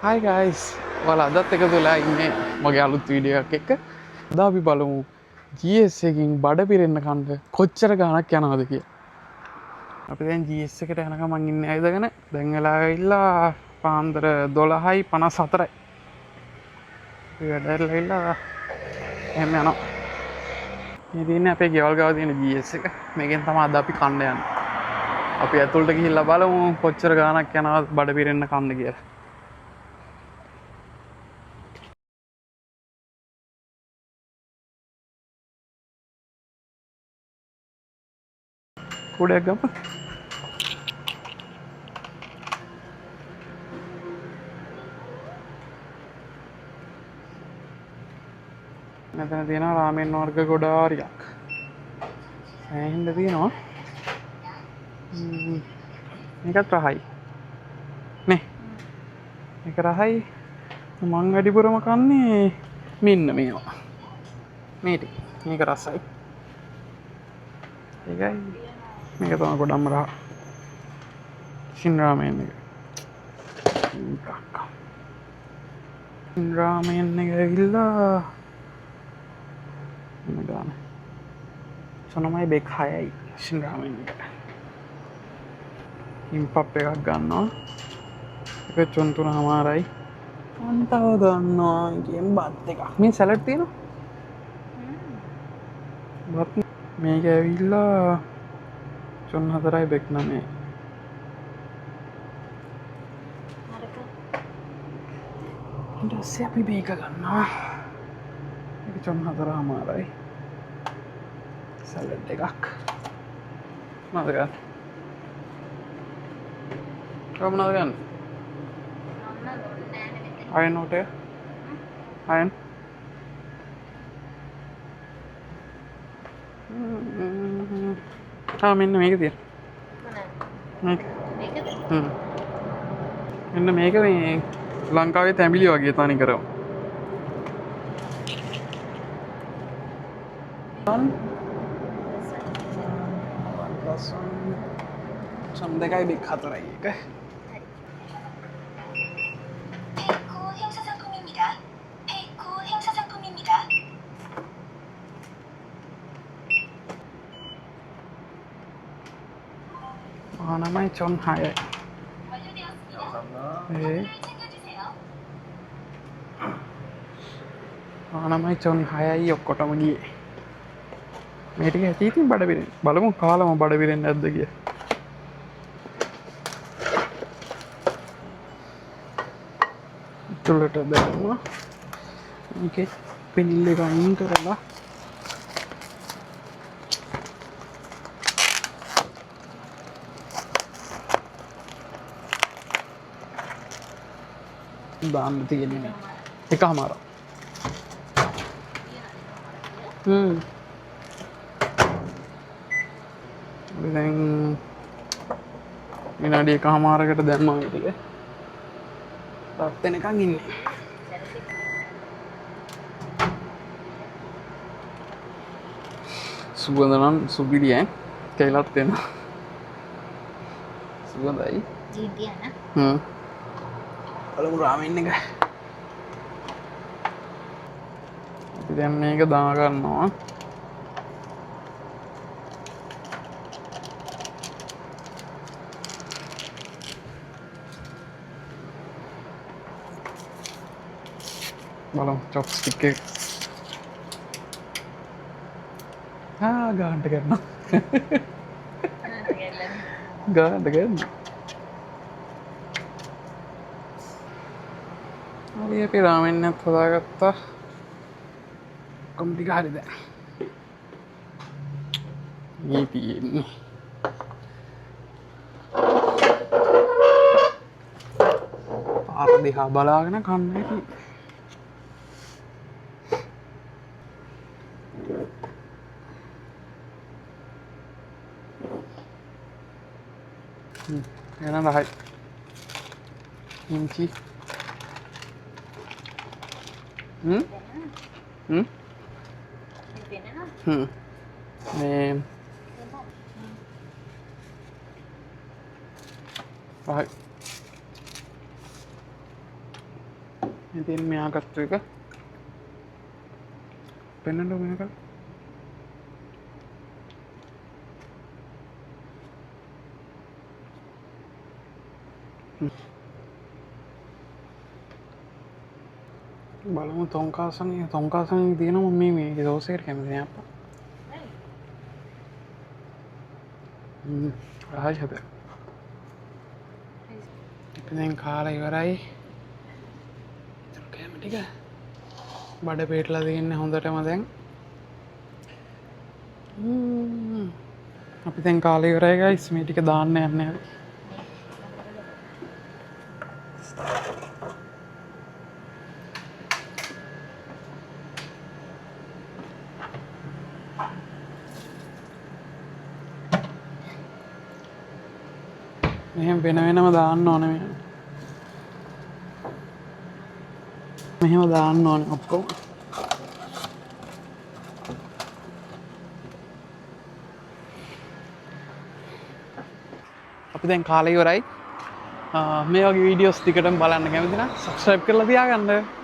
Hi guys. ඔයාලා අදත් එකතු වෙලා ඉන්නේ මගේ අලුත් වීඩියෝ එකක් එක්ක. අද අපි බලමු GS එකකින් බඩ පිරෙන්න කන්න කොච්චර ගාණක් යනවද කියලා. අපි දැන් GS එකට යනකම් මං ඉන්නේ ඇවිදගෙන. දැන් වෙලා ගිහිල්ලා පාන්දර 12:54යි. අපි වැඩ ඉරලා එහෙම යනවා. මේ තියෙන්නේ අපේ ගෙවල් ගාව තියෙන GS එක. මේකෙන් තමයි අද අපි කන්න යන්නේ. අපි ඇතුළට ගිහිල්ලා බලමු කොච්චර ගාණක් යනවද බඩ පිරෙන්න කන්න කියලා. කුඩයක් ගමු. මෙතන තියෙනවා රාමෙන් වර්ග ගොඩාරියක්. සෑහෙන්න තියෙනවා. මේකත් රහයි. නේ. මේක රහයි. මං වැඩිපුරම කන්නේ මෙන්න මේවා. මේ ටික. මේක රසයි. ඒකයි. මේක තමයි ගොඩක්ම රහ. ෂින් රාමෙන් එක. ෂින් රාමෙන් එක ඇවිල්ලා ගාන සොනමයි බෙක් 6යි ෂින් රාමෙන් එකට. ඉම්පප් එකක් ගන්නවා. එක චොන් 3.5යි. අන්තව ගන්නවා ඉතින් බත් එකක්. මේ සැලඩ් තියෙනවා. බත් මේක ඇවිල්ලා චොන් 4යි බෙක් 9යි. ඊට පස්සේ අපි මේක ගන්නවා. මේක චොන් 4.5යි. සැලඩ් එකක්. මොනවද ගන්න? මොනවද ගන්න? අයන් උටේ. අයන්. මෙන්න මේක තියෙන. මේක. මෙන්න මේක මේ ලංකාවේ තැඹිලි වගේ තනි කරව. 점 2යි බෙක් 4යි එක. namanya John Hyatt. namanya John Hyatt ඔක්කොටම ගියේ. මේ ටික ඇති ඉතින් බඩ පිරෙන්න. බලමු කාලම බඩ පිරෙන්නේ නැද්ද කියලා. චුල්ලට දැම්මා. මේකේ පෙනිල් එක අයින් කරලා දාන්න තියෙන්නේ එකමාරක්. දැන් විනාඩි එකමාරකට දැම්මා මේ ටික. රත් වෙනකන් ඉන්නේ. සුගඳ නම් සුපිරි ඈ. කැලත් වෙනවා. සුගඳයි. ජීදියා න. බලමු රාමෙන් එක. අපි දැන් මේක දා ගන්නවා. බලමු චොප්ස්ටික් එක. ගාන්ට කරනවා. ගාන්ට කරනවා. හරි අපි රාමෙන් එකත් හදාගත්තා. කොම් ටික හරි දැන්. මේ තියෙන්නේ. පාර දිහා බලාගෙන කන්න ඇති. එන රහයි. කිම්චි. මේ රහයි. ඉතින් මෙයා ගත්ත එක පෙන්නන්න මේක බලමු තොංකාසන් තියෙනවා මේ දෝසෙට කැමති නෑ අප්පා රාජහද අපි දැන් කාලා ඉවරයි කෑම ටික බඩ පේටලා තියෙන්නේ හොඳටම දැන් අපි දැන් කාලා ඉවරයි ගයිස් මේ ටික දාන්න යන්නේ අපි මෙහෙම වෙනම දාන්න ඕන මෙහෙම දාන්න ඕන ඔක්කොම අපි දැන් කාලේ ඉවරයි මේ වගේ වීඩියෝස් ටිකටම බලන්න කැමති නම් සබ්ස්ක්‍රයිබ් කරලා තියාගන්න